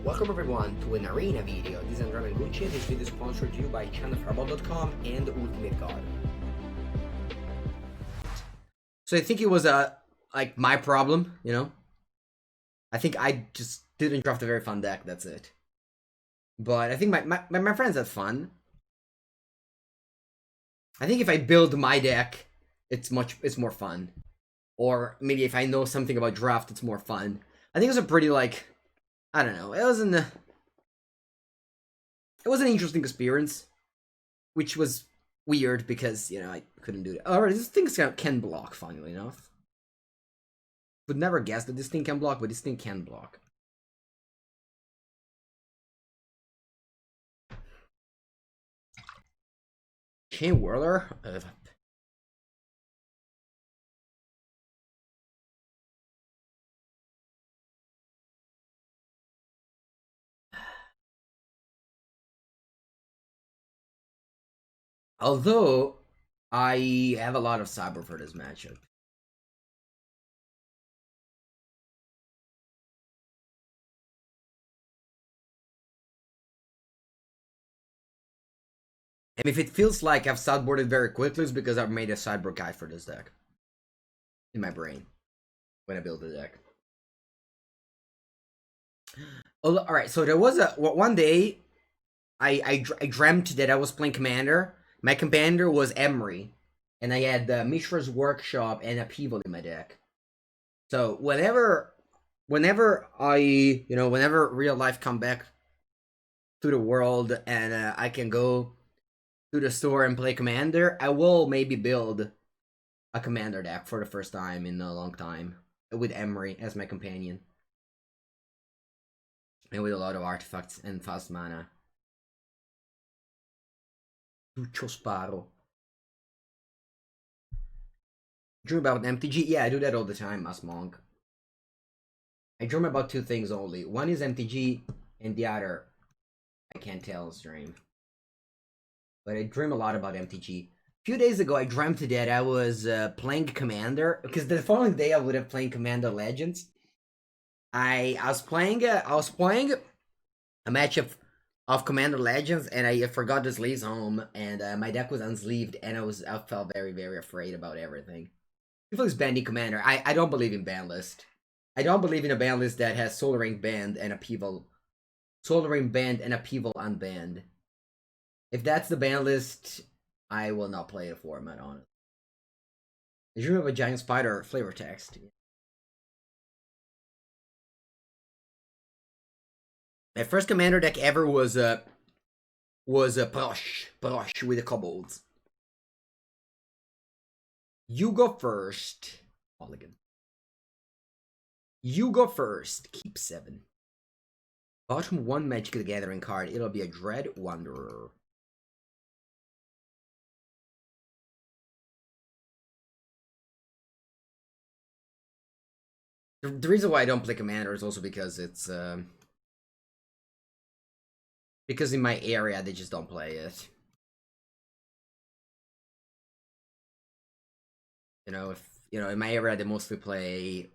Welcome everyone to an arena video. This is Andrea Mengucci. This video is sponsored to you by channelfireball.com and Ultimate God. So I think it was like my problem, you know? I think I just didn't draft a very fun deck, that's it. But I think my friends had fun. I think if I build my deck, it's more fun. Or maybe if I know something about draft, it's more fun. I think it was a pretty like, I don't know, it was an interesting experience, which was weird because, you know, I couldn't do it. Alright, this thing can block, funnily enough. Would never guess that this thing can block, but this thing can block. Chain Whirler? Although, I have a lot of Cyber for this matchup. And if it feels like I've sideboarded very quickly, it's because I've made a sideboard guide for this deck. In my brain. When I build the deck. Alright, so there was one day, I dreamt that I was playing Commander. My Commander was Emery. And I had Mishra's Workshop and Upheaval in my deck. So whenever real life come back to the world and I can go to the store and play Commander, I will maybe build a Commander deck for the first time in a long time with Emery as my companion. And with a lot of artifacts and fast mana. Duccio Sparo. Dream about MTG? Yeah, I do that all the time, as Monk. I dream about two things only. One is MTG, and the other, I can't tell, stream. But I dream a lot about MTG. A few days ago, I dreamt that I was playing Commander, because the following day I would have played Commander Legends. I was playing a matchup of Commander Legends, and I forgot the sleeves home, and my deck was unsleeved, and I felt very, very afraid about everything. People is banning Commander. I don't believe in ban list. I don't believe in a ban list that has Solar Ring banned and Upheaval. Solar Ring banned and Upheaval unbanned. If that's the ban list, I will not play the format, honestly. I dream of a giant spider flavor text. My first Commander deck ever was a Brush with the kobolds. You go first. Mulligan. You go first. Keep 7. Bottom 1 Magic the Gathering card. It'll be a Dread Wanderer. The reason why I don't play Commander is also because it's because in my area they just don't play it. You know, in my area they mostly play.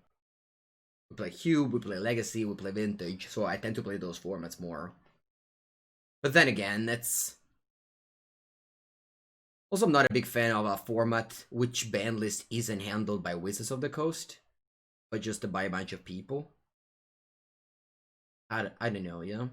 We play Cube, we play Legacy, we play Vintage, so I tend to play those formats more. But then again, that's also I'm not a big fan of a format which ban list isn't handled by Wizards of the Coast, but just by a bunch of people. I don't know, you know?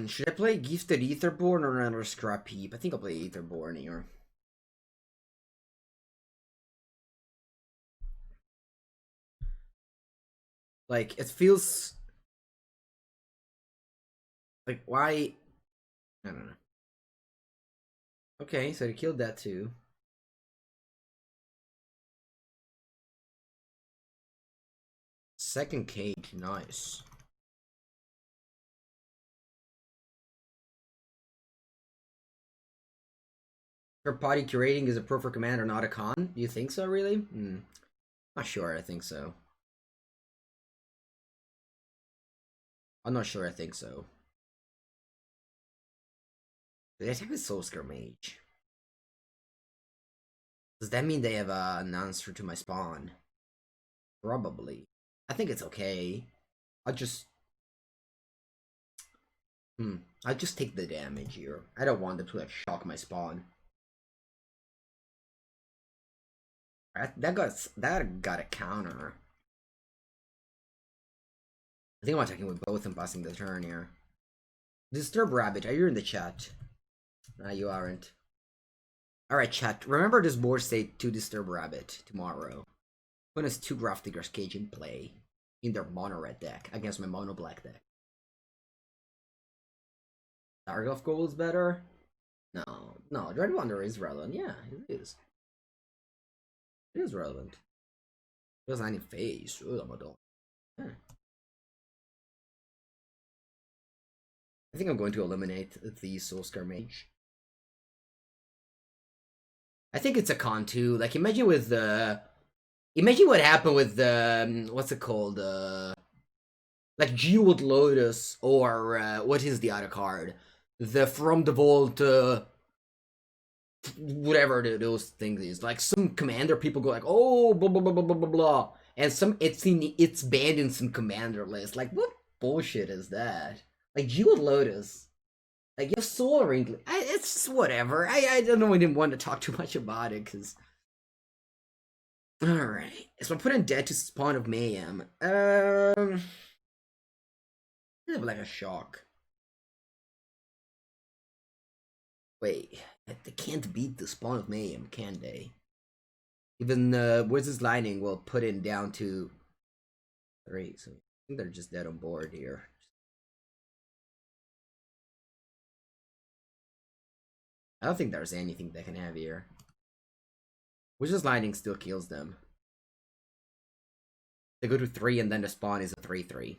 Should I play Gifted Etherborn or another Scrap Heap? I think I'll play Etherborn here. Like, it feels... like, why... I don't know. Okay, so they killed that too. Second cage, nice. Her potty curating is a pro for Commander, not a con? Do you think so, really? Not sure, I think so. I'm not sure, I think so. The attack is Soul Scare Mage. Does that mean they have an answer to my spawn? Probably. I think it's okay. I'll just... I'll just take the damage here. I don't want them to, like, shock my spawn. That got a counter. I think I'm attacking with both and passing the turn here. Disturb Rabbit, are you in the chat? Nah, you aren't. Alright, chat. Remember this board state to Disturb Rabbit tomorrow. When has 2 Grafdigger's Cage in play in their mono red deck against my mono black deck. Targoff Gold is better? No, Dread Wonder is relevant. Yeah, it is. It is relevant. It was 90 face. Yeah. I think I'm going to eliminate the Soulscar Mage. I think it's a con too. Like, imagine with the... Imagine what happened with the... what's it called? Like, Jeweled Lotus, or... what is the other card? The From the Vault... whatever those things is. Like, some commander people go like, oh, blah, blah, blah, blah, blah, blah, blah. And it's banned in some commander list. Like, what bullshit is that? Like, Jeweled Lotus. Like, you have Soul Ring. It's whatever. I don't know. I didn't want to talk too much about it, because... Alright. So I'm putting Dead to Spawn of Mayhem. I have, like, a shock. Wait. They can't beat the Spawn of Mayhem, can they? Even Wizard's Lightning will put it down to 3. So I think they're just dead on board here. I don't think there's anything they can have here. Wizard's Lightning still kills them. They go to 3 and then the spawn is a 3-3.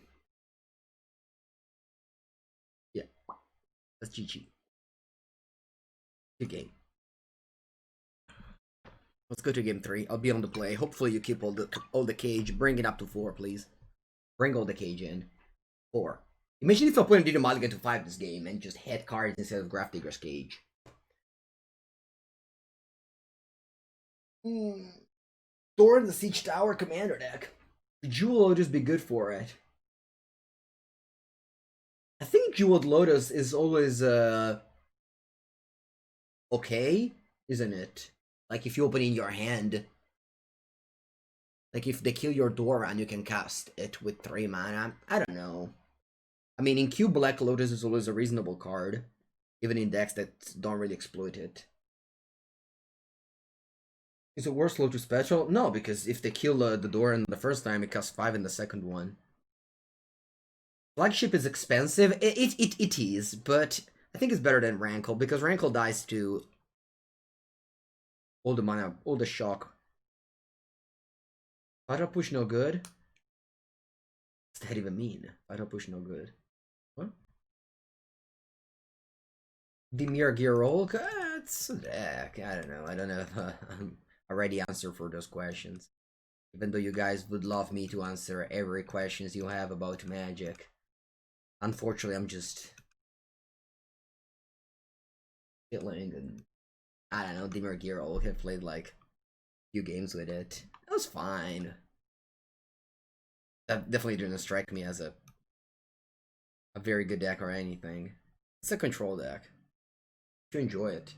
Yeah. That's GG. Good game. Let's go to game 3. I'll be on the play. Hopefully you keep all the cage. Bring it up to 4, please. Bring all the cage in. 4. Imagine if I put Dino Mulligan to 5 this game and just head cards instead of Grafdigger's Cage. Thor the Siege Tower Commander deck. Jewel will just be good for it. I think Jeweled Lotus is always okay, isn't it? Like, if you open in your hand, like if they kill your Dora and you can cast it with 3 mana. I don't know. I mean, in Q, Black Lotus is always a reasonable card, even in decks that don't really exploit it. Is it worth Lotus Special? No, because if they kill the Dora in the first time, it costs 5 in the second one. Flagship is expensive. It is, but I think it's better than Rankle, because Rankle dies to all the mana, all the shock. Vital Push no good? What's that even mean? Vital Push no good. What? Dimir Girolk? It's a deck. I don't know. I don't have a ready answer for those questions. Even though you guys would love me to answer every questions you have about Magic. Unfortunately, I'm just feeling, and I don't know, Dimir Girolk have played like a few games with it. That was fine. That definitely didn't strike me as a very good deck or anything. It's a control deck. If you enjoy it.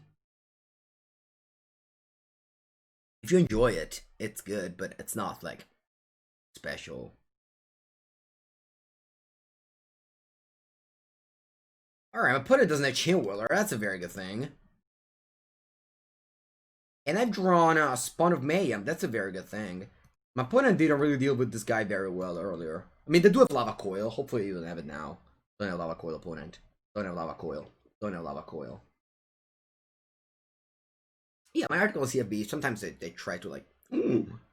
If you enjoy it, it's good, but it's not like special. Alright, my opponent doesn't have Chain Whirler. That's a very good thing. And I've drawn a Spawn of Mayhem. That's a very good thing. My opponent didn't really deal with this guy very well earlier. I mean, they do have Lava Coil. Hopefully you don't have it now. Don't have Lava Coil, opponent. Don't have Lava Coil. Don't have Lava Coil. Yeah, my article is CFB. Sometimes they try to, like,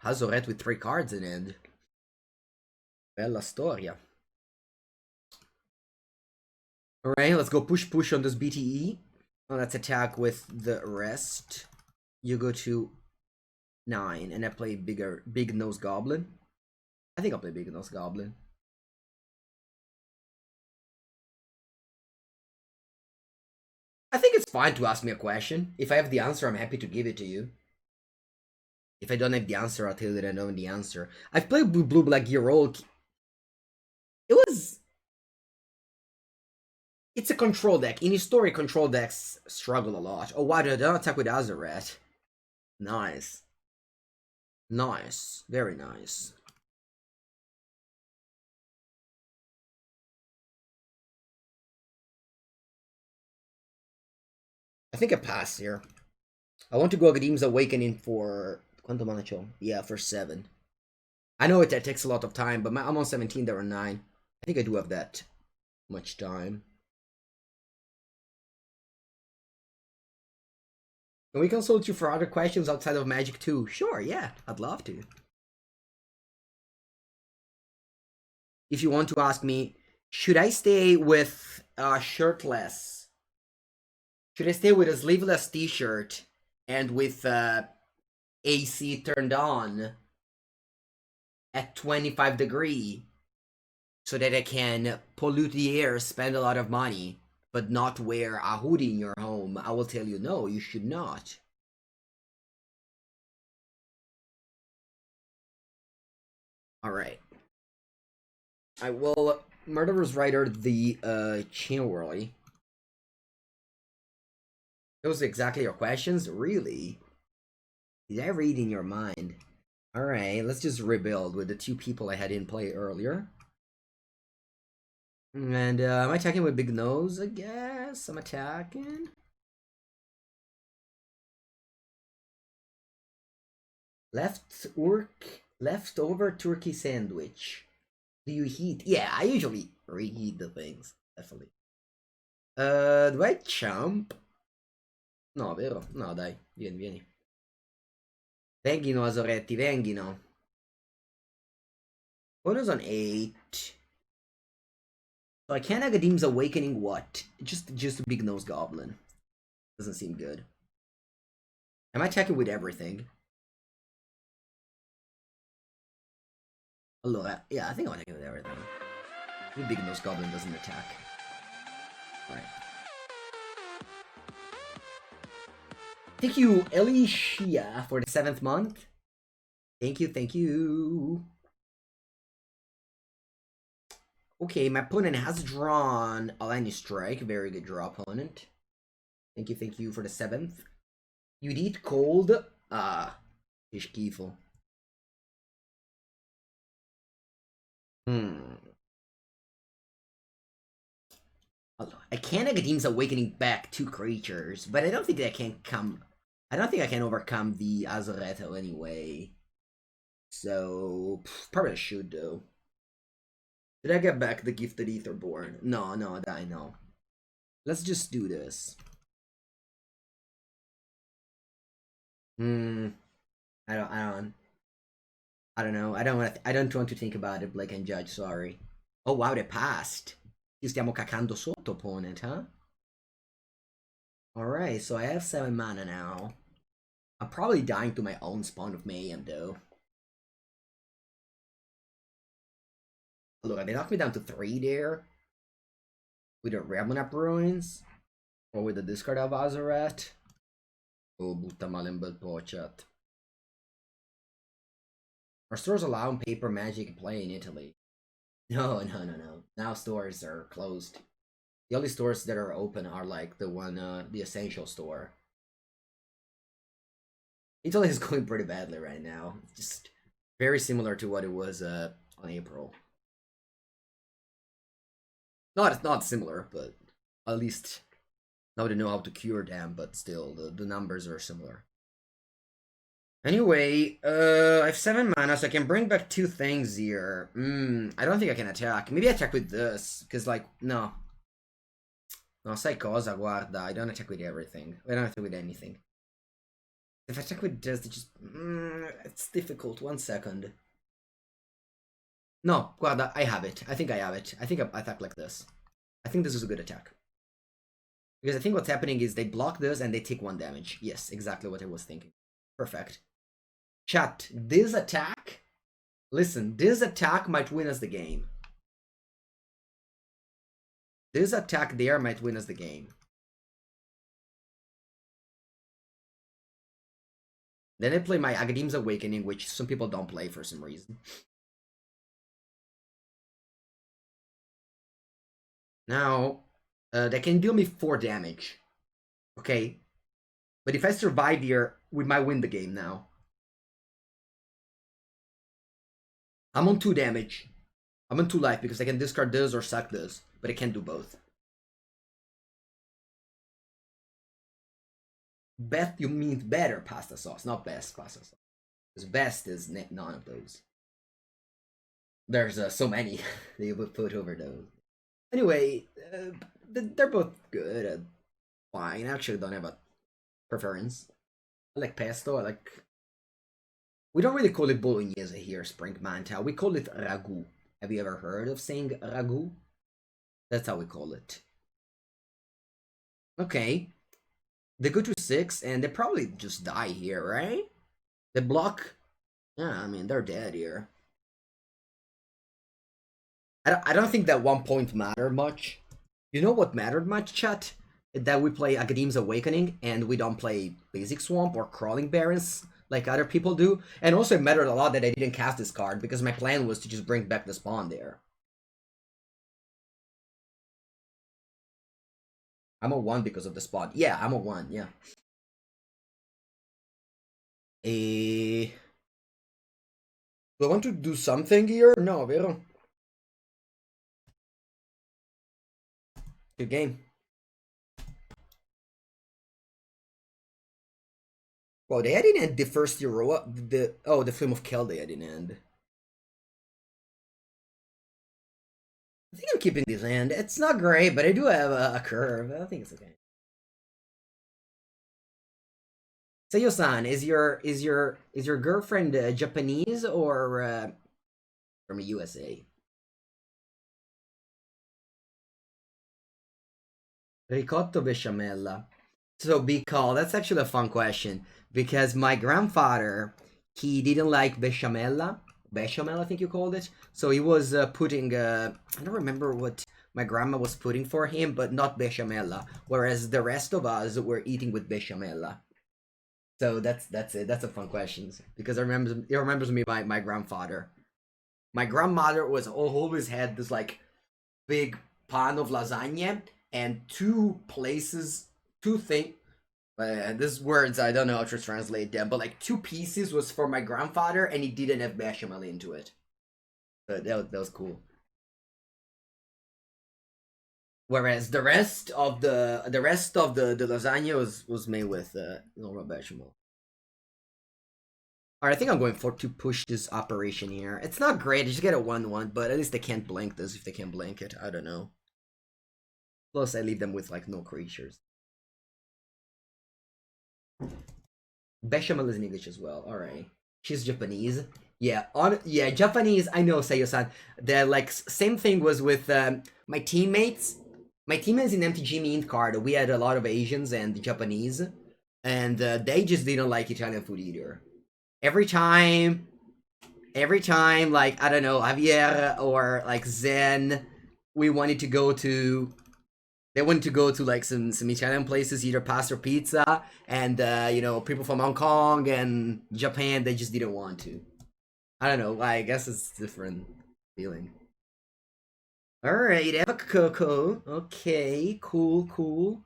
Hazoret with 3 cards in it. Bella storia. Alright, let's go push on this BTE. Oh, let's attack with the rest. You go to 9, and I play Big Nose Goblin. I think I'll play Big Nose Goblin. I think it's fine to ask me a question. If I have the answer, I'm happy to give it to you. If I don't have the answer, I'll tell you that I don't have the answer. I've played Blue Black Gear Roll. It was... It's a control deck. In historic, control decks struggle a lot. Oh, wow, they don't attack with Azaret. Nice. Nice. Very nice. I think I pass here. I want to go Agrim's Awakening for... Quanto mana c'ho? Yeah, for 7. I know that takes a lot of time, but I'm on 17, there are 9. I think I do have that much time. Can we consult you for other questions outside of Magic too? Sure, yeah, I'd love to. If you want to ask me, should I stay with shirtless? Should I stay with a sleeveless t-shirt and with AC turned on at 25 degrees so that I can pollute the air, spend a lot of money, but not wear a hoodie in your home? I will tell you, no, you should not. Alright. I will Murderer's Rider the Chinwhirly. Those are exactly your questions? Really? Did I read in your mind? Alright, let's just rebuild with the 2 people I had in play earlier. And am I attacking with Big Nose? I guess I'm attacking. Leftover turkey sandwich. Do you heat? Yeah, I usually reheat the things, definitely. Do I jump? No, vero? No, dai, vieni. Venghino, Asoretti, venghino. Bonus on 8. So I can't Academ's Awakening what? Just a Big Nose Goblin. Doesn't seem good. Am I attacking with everything? Allora, yeah, I think I'm attacking with everything. The Big Nose Goblin doesn't attack. Alright. Thank you, Elisha, for the 7th month. Thank you. Okay, my opponent has drawn a Lightning Strike. Very good draw, opponent. Thank you for the 7th. You'd eat cold? Ah, che schifo. I can Academ's Awakening back 2 creatures, but I don't think I can overcome the Azoretto anyway. So, probably I should, though. Did I get back the Gifted Etherborn? No, I know. Let's just do this. I don't know. I don't want to think about it, Blake and Judge, sorry. Oh wow, they passed. Ci stiamo cacando sotto, opponent, huh? Alright, so I have 7 mana now. I'm probably dying to my own Spawn of Mayhem, though. Look, they knocked me down to 3 there. With a Ramunap Ruins. Or with the discard of Azaret. Oh, butta male un bel po', chat. Our stores allow paper magic play in Italy. No. Now stores are closed. The only stores that are open are like the essential store. Italy is going pretty badly right now. Just very similar to what it was on April. Not similar, but at least now they know how to cure them, but still, the numbers are similar. Anyway, I have 7 mana, so I can bring back 2 things here. I don't think I can attack. Maybe I attack with this, because, like, no. No, sai cosa, guarda, I don't attack with everything. I don't attack with anything. If I attack with this, it's difficult. 1 second. No, guarda, I have it. I think I have it. I think I attack like this. I think this is a good attack. Because I think what's happening is they block this and they take 1 damage. Yes, exactly what I was thinking. Perfect. Chat, this attack... Listen, this attack might win us the game. This attack there might win us the game. Then I play my Agharim's Awakening, which some people don't play for some reason. Now, they can deal me 4 damage. Okay. But if I survive here, we might win the game now. I'm on 2 damage. I'm on 2 life because I can discard this or suck this, but I can't do both. Best, you mean better pasta sauce, not best pasta sauce. Because best is none of those. There's so many they would put over those. Anyway, they're both good. Fine. I actually don't have a preference. I like pesto. I like. We don't really call it bolognese here, Spring Manta. We call it ragu. Have you ever heard of saying ragu? That's how we call it. Okay. They go to 6 and they probably just die here, right? They block. Yeah, I mean, they're dead here. I don't think that 1 point mattered much. You know what mattered much, chat? That we play Agharim's Awakening and we don't play Basic Swamp or Crawling Barrens like other people do. And also it mattered a lot that I didn't cast this card because my plan was to just bring back the spawn there. I'm a 1 because of the spot. Yeah, I'm a 1, yeah. Do I want to do something here? No, vero? Good game. Well, they didn't end the first hero. The Flame of Kel they didn't end. I think I'm keeping this hand. It's not great, but I do have a curve. I think it's okay. Seiyo-san, is your girlfriend Japanese or from the USA? Ricotto besciamella. So be called. That's actually a fun question because my grandfather he didn't like besciamella. Bechamel, I think you called it. So he was putting. I don't remember what my grandma was putting for him, but not bechamella. Whereas the rest of us were eating with bechamella. So that's it. That's a fun question because it remembers me my grandfather. My grandmother was always had this like big pan of lasagna and two things. These words I don't know how to translate them, but like 2 pieces was for my grandfather, and he didn't have bechamel into it. But that was cool. Whereas the rest of the lasagna was made with normal bechamel. Alright, I think I'm going for to push this operation here. It's not great, I just get a 1-1, but at least they can't blank this if they can blank it. I don't know. Plus, I leave them with like no creatures. Bechamel is in English as well. Alright. She's Japanese. Yeah, Japanese. I know, Seiyo-san. The like same thing was with my teammates. My teammates in MTG Mint card, we had a lot of Asians and Japanese, and they just didn't like Italian food either. Every time, like I don't know, Javier or like Zen, we wanted to go to. They wanted to go to like some Italian places, either pasta or pizza, and you know, people from Hong Kong and Japan, they just didn't want to. I don't know. I guess it's different feeling. All right, Eva Coco. Okay, cool. Cool.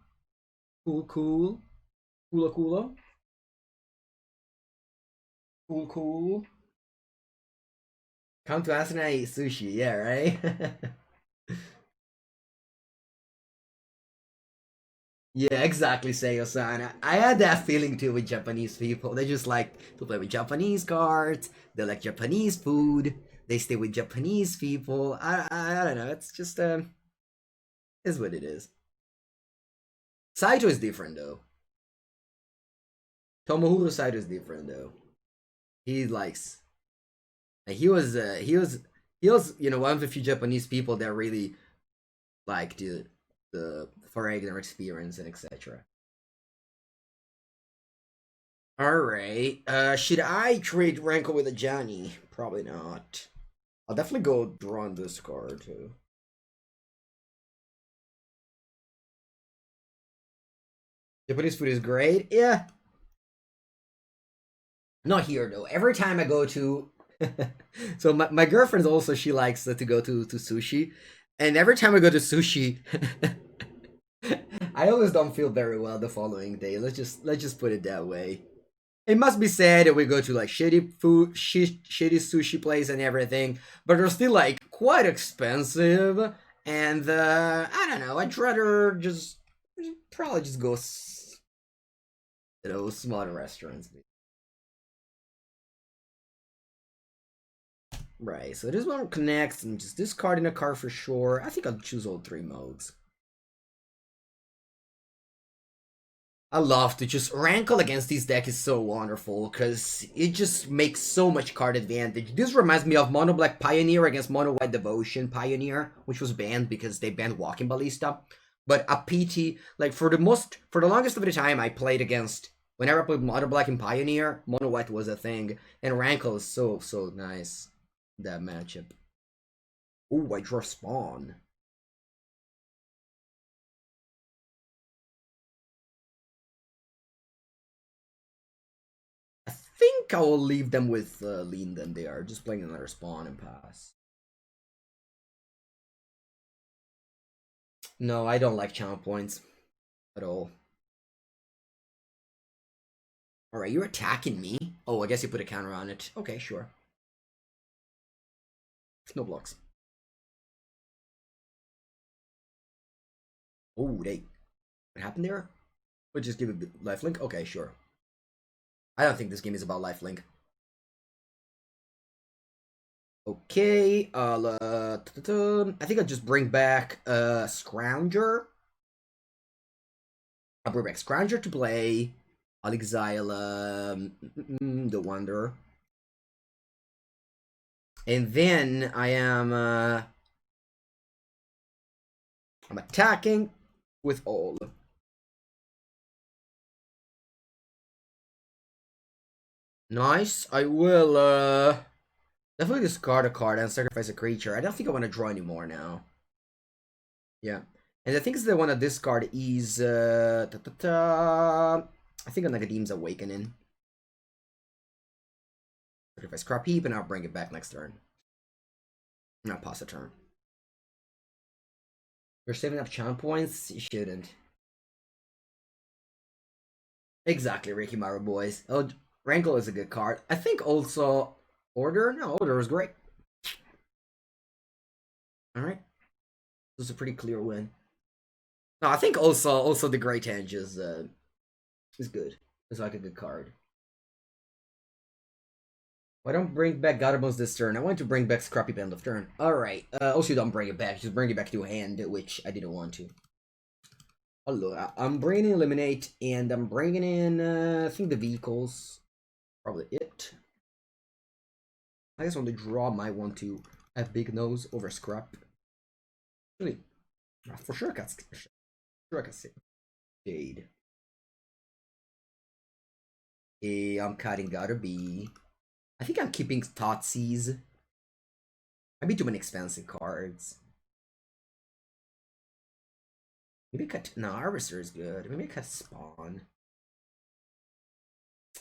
Cool. Come to Asuna eat sushi. Yeah, right. Yeah, exactly, Seiyo-san. I had that feeling too with Japanese people. They just like to play with Japanese cards. They like Japanese food. They stay with Japanese people. I don't know. It's just is what it is. Saito is different though. Tomohiro Saito is different though. He likes. He was you know one of the few Japanese people that really like the foreigner experience and etc. Alright. Should I trade Rankle with a Johnny? Probably not. I'll definitely go draw on this card too. Japanese food is great. Yeah. Not here though. Every time I go to, so my girlfriend also, she likes to go to sushi, and every time I go to sushi, I always don't feel very well the following day. Let's just put it that way. It must be said that we go to like shitty food, shitty sushi place and everything, but they're still like quite expensive. And I don't know. I'd rather just probably just go, smaller restaurants. Right. So this one connects and just discard in a card for sure. I think I'll choose all three modes. I love to just rankle against this deck is so wonderful because it just makes so much card advantage. This reminds me of Mono Black Pioneer against Mono White Devotion Pioneer, which was banned because they banned Walking Ballista. But a PT, like for the longest of the time I played against, whenever I played Mono Black and Pioneer, Mono White was a thing. And rankle is so nice, that matchup. Ooh, I draw Spawn. I think I will leave them with Lean than they are. Just playing another Spawn and pass. No, I don't like channel points at all. Alright, you're attacking me? Oh, I guess you put a counter on it. Okay, sure. No blocks. Oh, what happened there? We'll just give it lifelink? Okay, sure. I don't think this game is about lifelink. Okay, I think I'll just bring back Scrounger. I'll bring back Scrounger to play. I'll exile the Wanderer. And then I'm attacking with all. Nice. I will definitely discard a card and sacrifice a creature. I don't think I want to draw anymore now. Yeah. And I think the one to discard is I think Nagadeem's Awakening. Sacrifice Crop Heap and I'll bring it back next turn. And I'll pass a turn. You're saving up channel points? You shouldn't. Exactly, Ricky Maru boys. Oh, Rankle is a good card. I think also Order? No, Order is great. Alright. This is a pretty clear win. No, I think also the Great Henge is good. It's like a good card. Why don't bring back Gadabones this turn? I want to bring back Scrappy Band of turn. Alright. Also don't bring it back. Just bring it back to hand, which I didn't want to. Hello, I'm bringing in Eliminate, and I'm bringing in, I think the vehicles. Probably it. I guess on the draw, might want to have Big Nose over Scrap. Really, for sure I can see. Jade. I'm cutting Gotta Be. I think I'm keeping Thoughtseize. Might be too many expensive cards. Maybe cut. No, Harvester is good. Maybe cut Spawn.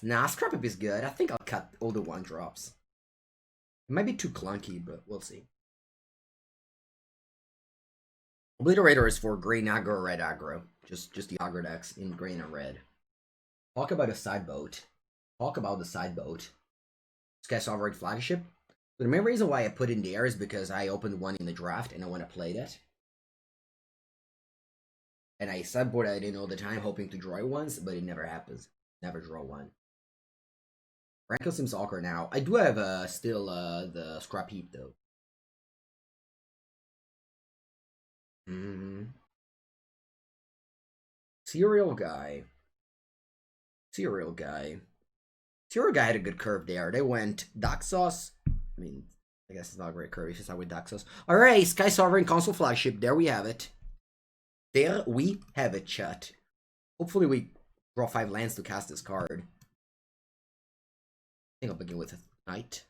Nah, Scrap Up is good. I think I'll cut all the 1-drops. It might be too clunky, but we'll see. Obliterator is for green aggro, red aggro. Just the aggro decks in green and red. Talk about a side boat. Talk about the side boat. Sky Sovereign Flagship. The main reason why I put in the air is because I opened one in the draft and I want to play that. And I sideboard it in all the time, hoping to draw once, but it never happens. Never draw one. Rankle seems awkward now. I do have still the Scrap Heap though. Serial Guy. Serial Guy had a good curve there. They went Daxos. I mean, I guess it's not a great curve. It's just not with Daxos. Alright, Sky Sovereign Console Flagship. There we have it. There we have it, chat. Hopefully we draw 5 lands to cast this card. I think I'll begin with a Knight.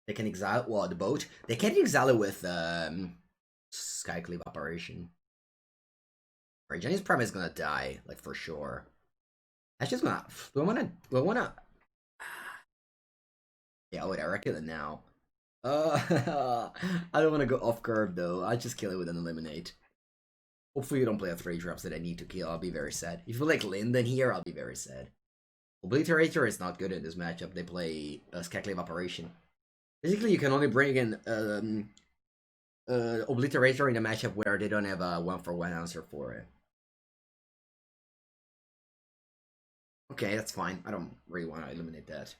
They can exile, well, the boat. They can't exile it with Skycleave Operation. Alright, Jenny's probably is gonna die, like for sure. That's just gonna. Do I wanna. Yeah, wait, I reckon it now. I don't wanna go off curve though. I just kill it with an eliminate. Hopefully you don't play a 3 drops that I need to kill. I'll be very sad. If you like Linden here, I'll be very sad. Obliterator is not good in this matchup. They play Skeklev Operation. Basically, you can only bring in Obliterator in a matchup where they don't have a 1-for-1 answer for it. Okay, that's fine. I don't really want to eliminate that.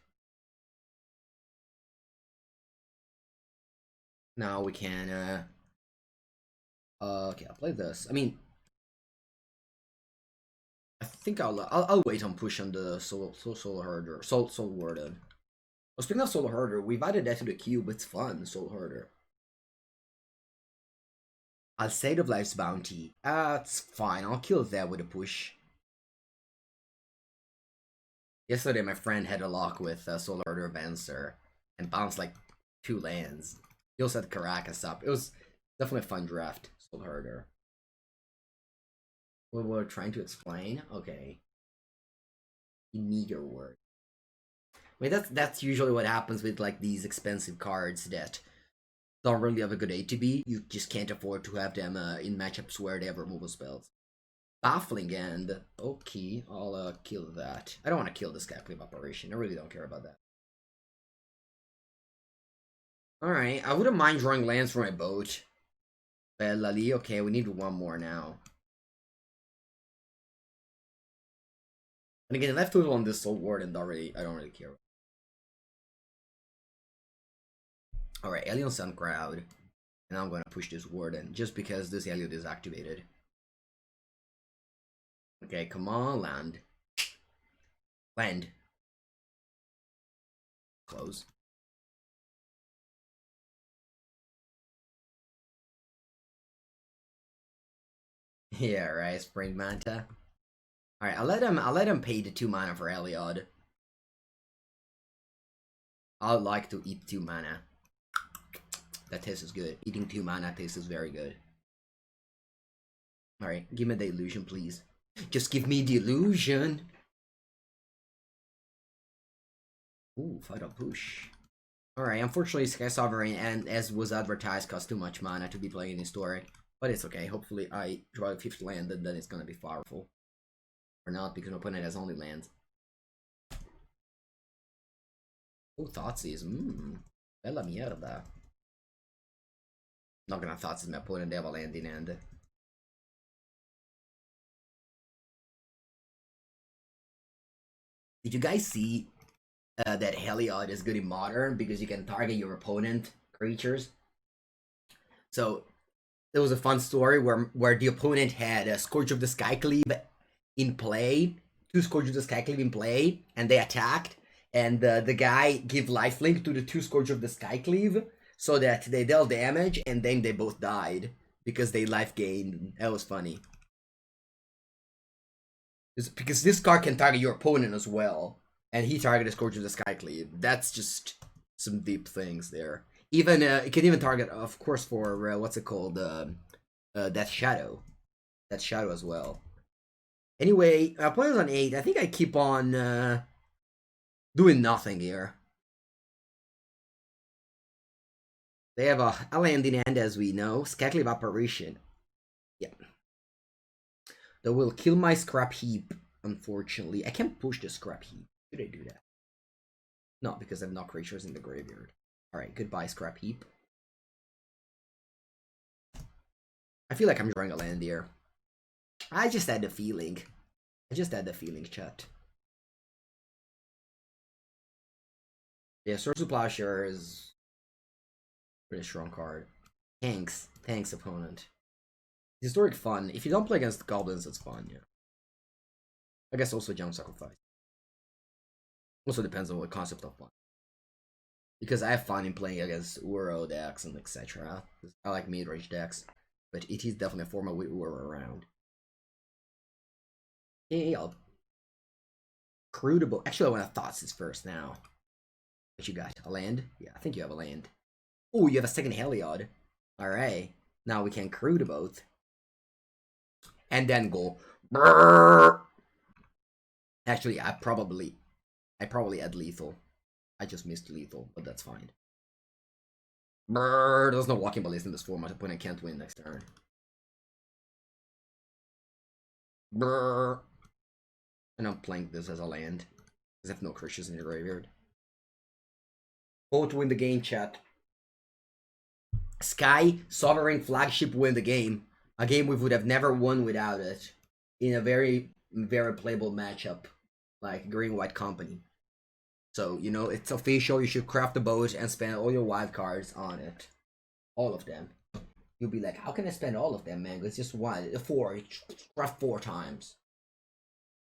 Now we can, okay, I'll play this. I mean, I think I'll wait on push on the Soul Herder, Soul Warden. Well, speaking of Soul Herder, we've added that to the cube. It's fun, Soul Herder. Outside of Life's Bounty. It's fine. I'll kill that with a push. Yesterday, my friend had a lock with Soul Herder Venser and bounced like 2 lands. He also had Caracas up. It was definitely a fun draft, Soul Herder. What we're trying to explain? Okay. Meter word. I mean, that's usually what happens with like these expensive cards that don't really have a good ATB. You just can't afford to have them in matchups where they have removal spells. Baffling End. Okay, I'll kill that. I don't want to kill this Skeklev Operation. I really don't care about that. Alright, I wouldn't mind drawing lands for my boat. Lali, okay, we need 1 more now. And again, left total on this Soul Warden, I don't really care. Alright, Alien Sun Crowd. And I'm gonna push this Warden, just because this Elliot is activated. Okay, come on, land. Land. Close. Yeah, right, Spring Manta. Alright, I'll let him pay the 2 mana for Eliod. I'd like to eat 2 mana. That tastes good. Eating 2 mana tastes very good. Alright, give me the illusion, please. Just give me the illusion. Ooh, Final Push. Alright, unfortunately Sky Sovereign, and as was advertised, costs too much mana to be playing Historic. But it's okay, hopefully I draw a 5th land and then it's gonna be powerful. Or not, because my opponent has only lands. Oh, Thoughtseize, bella mierda. Not gonna Thoughtseize my opponent, they have a land in hand. Did you guys see that Heliod is good in Modern because you can target your opponent creatures? So there was a fun story where the opponent had a Scourge of the Skycleave in play, 2 Scourge of the Skycleave in play, and they attacked, and the guy gave lifelink to the 2 Scourge of the Skycleave so that they dealt damage, and then they both died because they life gained. That was funny. Because this card can target your opponent as well, and he targeted Scourge of the Skycleave. That's just some deep things there. Even it can even target, of course, for what's it called, Death Shadow, Death Shadow as well. Anyway, opponent's on 8. I think I keep on doing nothing here. They have a land in hand, as we know. Skeklev Apparition. Yeah. That will kill my Scrap Heap, unfortunately. I can't push the Scrap Heap. Should I do that? No, because I have no creatures in the graveyard. Alright, goodbye, Scrap Heap. I feel like I'm drawing a land here. I just had the feeling. Chat. Yeah, Swords of Plowshare is a pretty strong card. Thanks, opponent. Historic fun. If you don't play against goblins, it's fun, yeah. I guess also Jump Sacrifice. Also depends on what concept of fun. Because I have fun in playing against Uro decks and etc. I like mid-range decks. But it is definitely a format with Uro around. Yeah, I'll... Crucible. Actually, I want to Thoughtseize first now. What you got? A land? Yeah, I think you have a land. Oh, you have a second Heliod. Alright. Now we can Crucible. and then go. Brrr. Actually, I probably had lethal. I just missed lethal, but that's fine. Brrr. There's no walking ballista in this format. Opponent can't win next turn. Brrr. And I'm playing this as a land. Because I have no creatures in the graveyard. Both win the game, chat. Sky, Sovereign Flagship win the game. A game we would have never won without it. In a very, very playable matchup. Like Green-White Company. So, you know, it's official. You should craft the boat and spend all your wild cards on it. All of them. You'll be like, how can I spend all of them, man? It's just one. 4. Craft 4 times.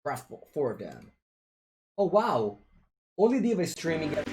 Craft 4 of them. Oh, wow. Only Diva is streaming it.